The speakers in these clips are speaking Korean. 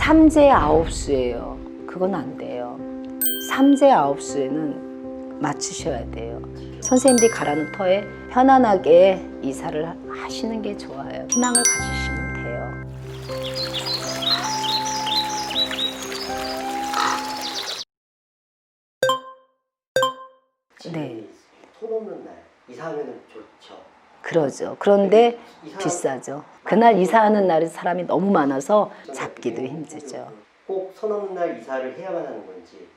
삼재 아홉수예요. 그건 안 돼요. 삼재 아홉수에는 맞추셔야 돼요. 선생님들이 가라는 터에 편안하게 이사를 하시는 게 좋아요. 희망을 가지시면 돼요. 네. 손 없는 날 이사하면 좋죠. 그러죠. 그런데 비싸죠. 그날 이사하는 날에 사람이 너무 많아서 잡기도 힘들죠. 꼭 손 없는 날 이사를 해야만 하는 건지.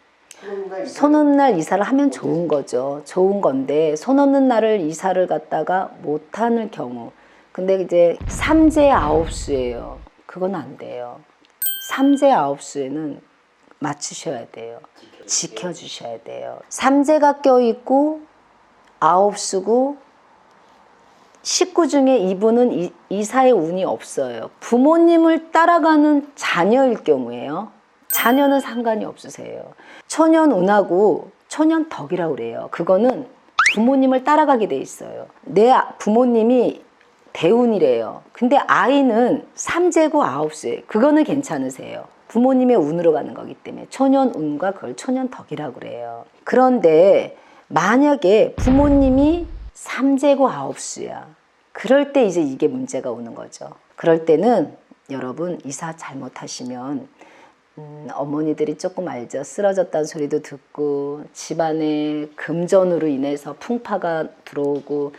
손 없는 날 이사를 하면 좋은 거죠. 좋은 건데 손 없는 날을 이사를 갖다가 못하는 경우. 근데 이제 삼재 아홉수예요. 그건 안 돼요. 삼재 아홉수에는 맞추셔야 돼요. 지켜주셔야 돼요. 삼재가 껴있고 아홉수고 19 중에 이분은 이사의 운이 없어요. 부모님을 따라가는 자녀일 경우에요. 자녀는 상관이 없으세요. 초년운하고 초년덕이라고 그래요. 그거는 부모님을 따라가게 돼 있어요. 내 부모님이 대운이래요. 근데 아이는 삼재고 아홉수예요. 그거는 괜찮으세요. 부모님의 운으로 가는 거기 때문에 초년운과 그걸 초년덕이라고 그래요. 그런데 만약에 부모님이 삼재고 아홉수야. 그럴 때 이제 이게 문제가 오는 거죠. 그럴 때는 여러분 이사 잘못하시면 어머니들이 조금 알죠. 쓰러졌다는 소리도 듣고 집안에 금전으로 인해서 풍파가 들어오고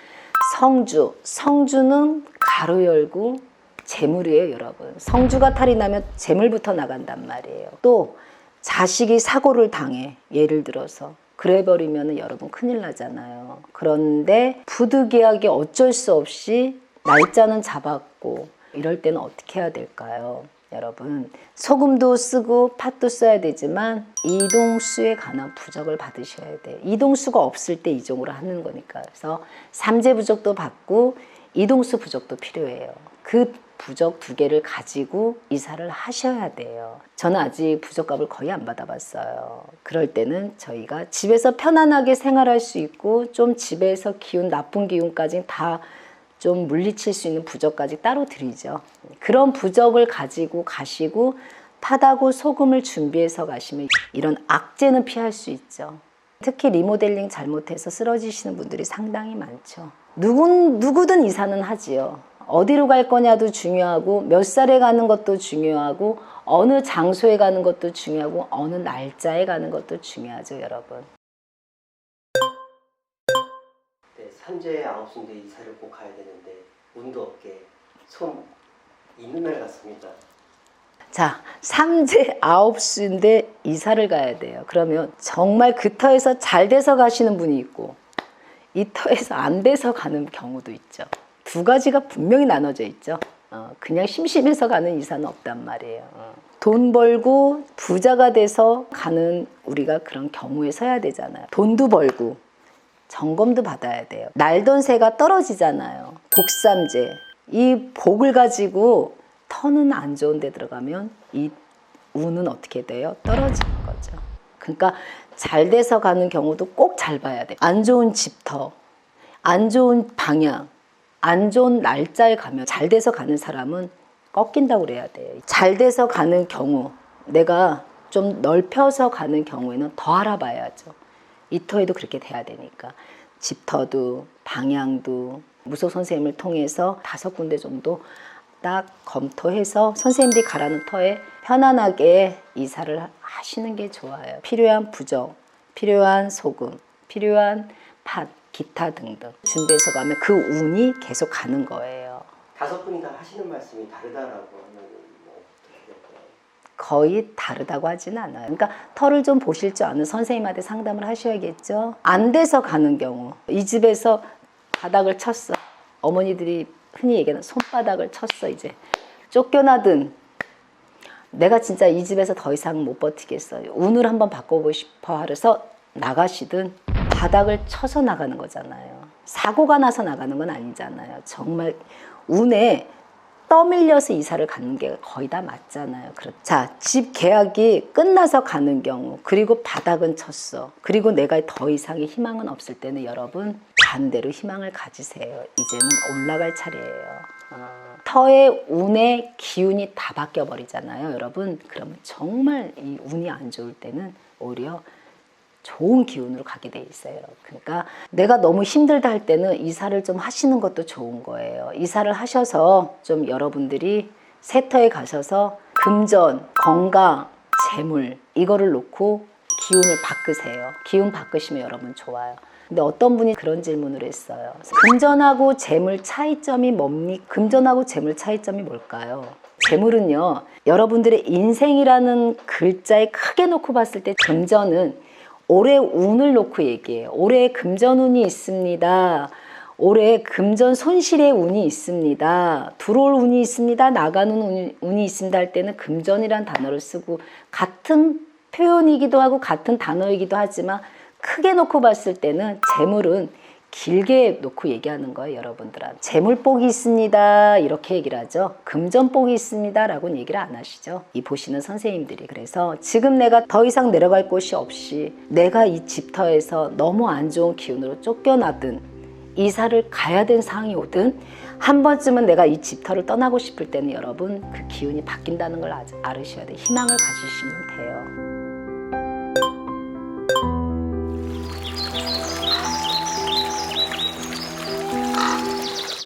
성주는 가로 열고 재물이에요, 여러분. 성주가 탈이 나면 재물부터 나간단 말이에요. 또 자식이 사고를 당해. 예를 들어서 그래 버리면 여러분 큰일 나잖아요. 그런데 부득이하게 어쩔 수 없이 날짜는 잡았고 이럴 때는 어떻게 해야 될까요? 여러분 소금도 쓰고 팥도 써야 되지만 이동수에 관한 부적을 받으셔야 돼요. 이동수가 없을 때 이종으로 하는 거니까. 그래서 삼재 부적도 받고 이동수 부적도 필요해요. 그 부적 2개를 가지고 이사를 하셔야 돼요. 저는 아직 부적값을 거의 안 받아봤어요. 그럴 때는 저희가 집에서 편안하게 생활할 수 있고 좀 집에서 나쁜 기운까지 다 좀 물리칠 수 있는 부적까지 따로 드리죠. 그런 부적을 가지고 가시고 팥하고 소금을 준비해서 가시면 이런 악재는 피할 수 있죠. 특히 리모델링 잘못해서 쓰러지시는 분들이 상당히 많죠. 누구든 이사는 하지요. 어디로 갈 거냐도 중요하고 몇 살에 가는 것도 중요하고 어느 장소에 가는 것도 중요하고 어느 날짜에 가는 것도 중요하죠, 여러분. 네, 삼재 아홉수인데 이사를 꼭 가야 되는데 운도 없게 손 있는 날 같습니다. 자, 삼재 아홉수인데 이사를 가야 돼요. 그러면 정말 그 터에서 잘 돼서 가시는 분이 있고 이 터에서 안 돼서 가는 경우도 있죠. 2가지가 분명히 나눠져 있죠. 그냥 심심해서 가는 이사는 없단 말이에요. 돈 벌고 부자가 돼서 가는 우리가 그런 경우에 서야 되잖아요. 돈도 벌고 점검도 받아야 돼요. 날던 새가 떨어지잖아요. 복삼재. 이 복을 가지고 터는 안 좋은 데 들어가면 이 운은 어떻게 돼요? 떨어지는 거죠. 그러니까 잘 돼서 가는 경우도 꼭 잘 봐야 돼요. 안 좋은 집터, 안 좋은 방향, 안 좋은 날짜에 가면 잘 돼서 가는 사람은 꺾인다고 그래야 돼요. 잘 돼서 가는 경우, 내가 좀 넓혀서 가는 경우에는 더 알아봐야죠. 이 터에도 그렇게 돼야 되니까. 집터도 방향도 무속 선생님을 통해서 5군데 정도 딱 검토해서 선생님들이 가라는 터에 편안하게 이사를 하시는 게 좋아요. 필요한 부적, 필요한 소금, 필요한 팥, 기타 등등 준비해서 가면 그 운이 계속 가는 거예요. 5분이 다 하시는 말씀이 다르다라고 하면 뭐 어떻게 될까요? 거의 다르다고 하진 않아요. 그러니까 터를 좀 보실 줄 아는 선생님한테 상담을 하셔야겠죠. 안 돼서 가는 경우, 이 집에서 바닥을 쳤어. 어머니들이 흔히 얘기하는 손바닥을 쳤어. 이제 쫓겨나든 내가 진짜 이 집에서 더 이상 못 버티겠어요. 운을 한번 바꿔보고 싶어 그래서 나가시든 바닥을 쳐서 나가는 거잖아요. 사고가 나서 나가는 건 아니잖아요. 정말 운에 떠밀려서 이사를 가는 게 거의 다 맞잖아요. 자, 집 계약이 끝나서 가는 경우, 그리고 바닥은 쳤어. 그리고 내가 더 이상의 희망은 없을 때는 여러분 반대로 희망을 가지세요. 이제는 올라갈 차례예요. 터의 운의 기운이 다 바뀌어 버리잖아요, 여러분. 그러면 정말 이 운이 안 좋을 때는 오히려 좋은 기운으로 가게 돼 있어요. 그러니까 내가 너무 힘들다 할 때는 이사를 좀 하시는 것도 좋은 거예요. 이사를 하셔서 좀 여러분들이 세터에 가셔서 금전, 건강, 재물 이거를 놓고 기운을 바꾸세요. 기운 바꾸시면 여러분 좋아요. 근데 어떤 분이 그런 질문을 했어요. 금전하고 재물 차이점이 뭡니까? 금전하고 재물 차이점이 뭘까요? 재물은요, 여러분들의 인생이라는 글자에 크게 놓고 봤을 때 금전은 올해 운을 놓고 얘기해요. 올해 금전운이 있습니다. 올해 금전 손실의 운이 있습니다. 들어올 운이 있습니다. 나가는 운이 있습니다 할 때는 금전이란 단어를 쓰고 같은 표현이기도 하고 같은 단어이기도 하지만 크게 놓고 봤을 때는 재물은 길게 놓고 얘기하는 거예요, 여러분들한테. 재물복이 있습니다 이렇게 얘기를 하죠. 금전복이 있습니다 라고는 얘기를 안 하시죠, 이 보시는 선생님들이. 그래서 지금 내가 더 이상 내려갈 곳이 없이 내가 이 집터에서 너무 안 좋은 기운으로 쫓겨나든 이사를 가야 된 상황이 오든 한 번쯤은 내가 이 집터를 떠나고 싶을 때는 여러분 그 기운이 바뀐다는 걸 알으셔야 돼요. 희망을 가지시면 돼요.